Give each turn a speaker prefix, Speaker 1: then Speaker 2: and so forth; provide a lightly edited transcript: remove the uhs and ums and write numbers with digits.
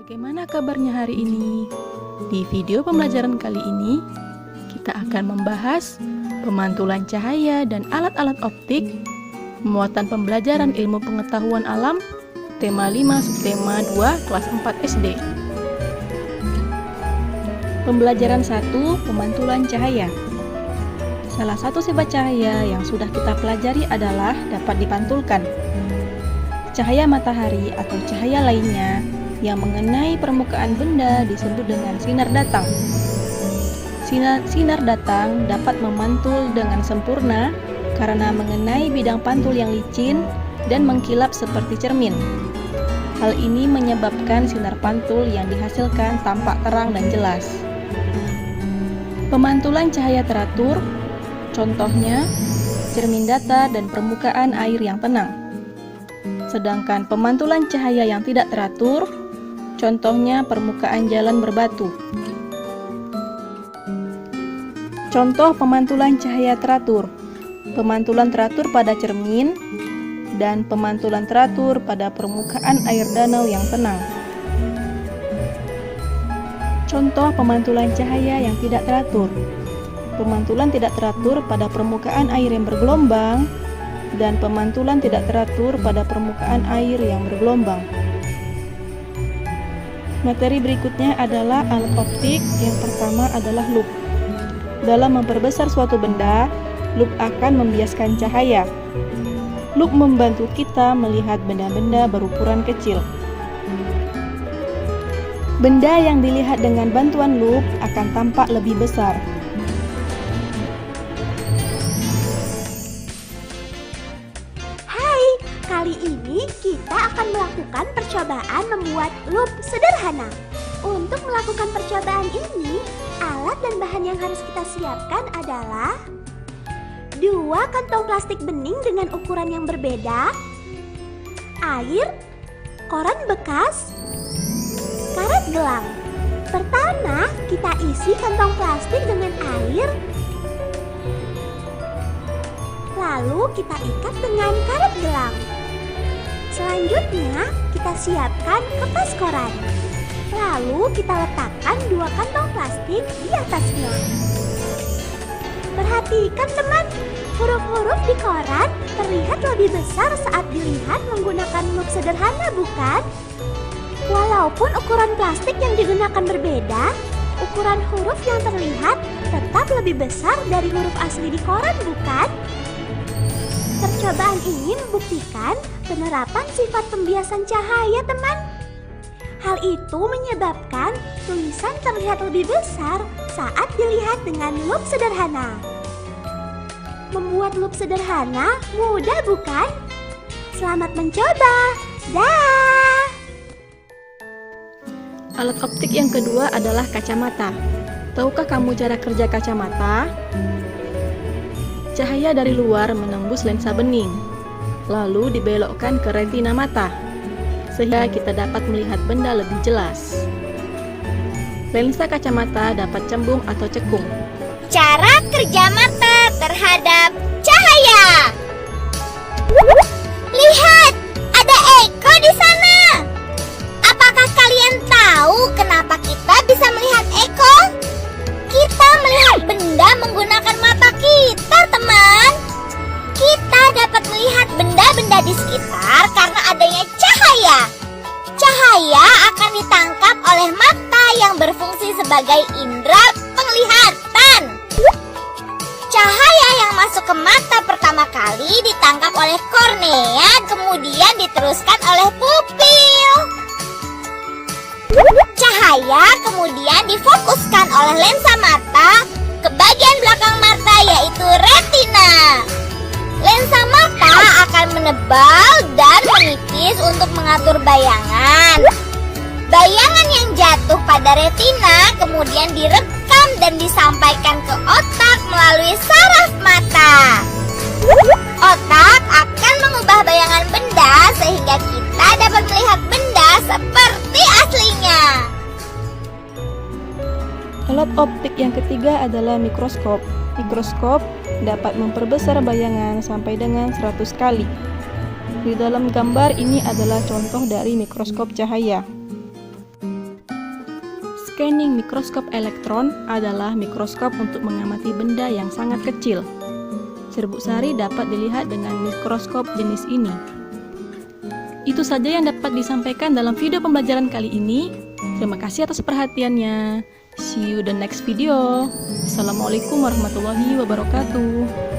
Speaker 1: Bagaimana kabarnya hari ini? Di video pembelajaran kali ini, kita akan membahas pemantulan cahaya dan alat-alat optik, muatan pembelajaran ilmu pengetahuan alam, tema 5 subtema 2 kelas 4 SD. Pembelajaran 1, pemantulan cahaya. Salah satu sifat cahaya yang sudah kita pelajari adalah dapat dipantulkan. Cahaya matahari atau cahaya lainnya yang mengenai permukaan benda disebut dengan sinar datang. Sinar datang dapat memantul dengan sempurna karena mengenai bidang pantul yang licin dan mengkilap seperti cermin. Hal ini menyebabkan sinar pantul yang dihasilkan tampak terang dan jelas. Pemantulan cahaya teratur, contohnya cermin datar dan permukaan air yang tenang. Sedangkan pemantulan cahaya yang tidak teratur, contohnya permukaan jalan berbatu. Contoh pemantulan cahaya teratur: pemantulan teratur pada cermin dan pemantulan teratur pada permukaan air danau yang tenang. Contoh pemantulan cahaya yang tidak teratur: pemantulan tidak teratur pada permukaan air yang bergelombang dan pemantulan tidak teratur pada permukaan air yang bergelombang. Materi berikutnya adalah alat optik. Yang pertama adalah lup. Dalam memperbesar suatu benda, lup akan membiaskan cahaya. Lup membantu kita melihat benda-benda berukuran kecil. Benda yang dilihat dengan bantuan lup akan tampak lebih besar.
Speaker 2: Kali ini kita akan melakukan percobaan membuat lup sederhana. Untuk melakukan percobaan ini, alat dan bahan yang harus kita siapkan adalah 2 kantong plastik bening dengan ukuran yang berbeda, air, koran bekas, karet gelang. Pertama, kita isi kantong plastik dengan air, lalu kita ikat dengan karet gelang. Selanjutnya, kita siapkan kertas koran. Lalu kita letakkan 2 kantong plastik di atasnya. Perhatikan teman, huruf-huruf di koran terlihat lebih besar saat dilihat menggunakan lup sederhana, bukan? Walaupun ukuran plastik yang digunakan berbeda, ukuran huruf yang terlihat tetap lebih besar dari huruf asli di koran, bukan? Percobaan ini membuktikan penerapan sifat pembiasan cahaya, teman. Hal itu menyebabkan tulisan terlihat lebih besar saat dilihat dengan lup sederhana. Membuat lup sederhana mudah, bukan? Selamat mencoba. Dah.
Speaker 1: Alat optik yang kedua adalah kacamata. Tahukah kamu cara kerja kacamata? Cahaya dari luar menembus lensa bening, lalu dibelokkan ke retina mata, sehingga kita dapat melihat benda lebih jelas. Lensa kacamata dapat cembung atau cekung.
Speaker 3: Cara kerja mata terhadap cahaya. Lihat, ada Eko di sana. Apakah kalian tahu kenapa kita bisa melihat Eko? Kita melihat benda menggunakan mata kita, teman. Kita dapat melihat benda-benda di sekitar karena adanya cahaya. Cahaya akan ditangkap oleh mata yang berfungsi sebagai indera penglihatan. Cahaya yang masuk ke mata pertama kali ditangkap oleh kornea, kemudian diteruskan oleh pupil. Cahaya kemudian difokuskan oleh lensa mata ke bagian belakang mata, yaitu retina. Lensa mata akan menebal dan menipis untuk mengatur bayangan. Bayangan yang jatuh pada retina kemudian direkam dan disampaikan ke otak melalui saraf mata. Otak akan mengubah bayangan benda sehingga kita dapat melihat benda seperti aslinya.
Speaker 1: Alat optik yang ketiga adalah mikroskop. Mikroskop dapat memperbesar bayangan sampai dengan 100 kali. Di dalam gambar ini adalah contoh dari mikroskop cahaya. scanning mikroskop elektron adalah mikroskop untuk mengamati benda yang sangat kecil. Serbuk sari dapat dilihat dengan mikroskop jenis ini. Itu saja yang dapat disampaikan dalam video pembelajaran kali ini. Terima kasih atas perhatiannya. See you the next video. Assalamualaikum warahmatullahi wabarakatuh.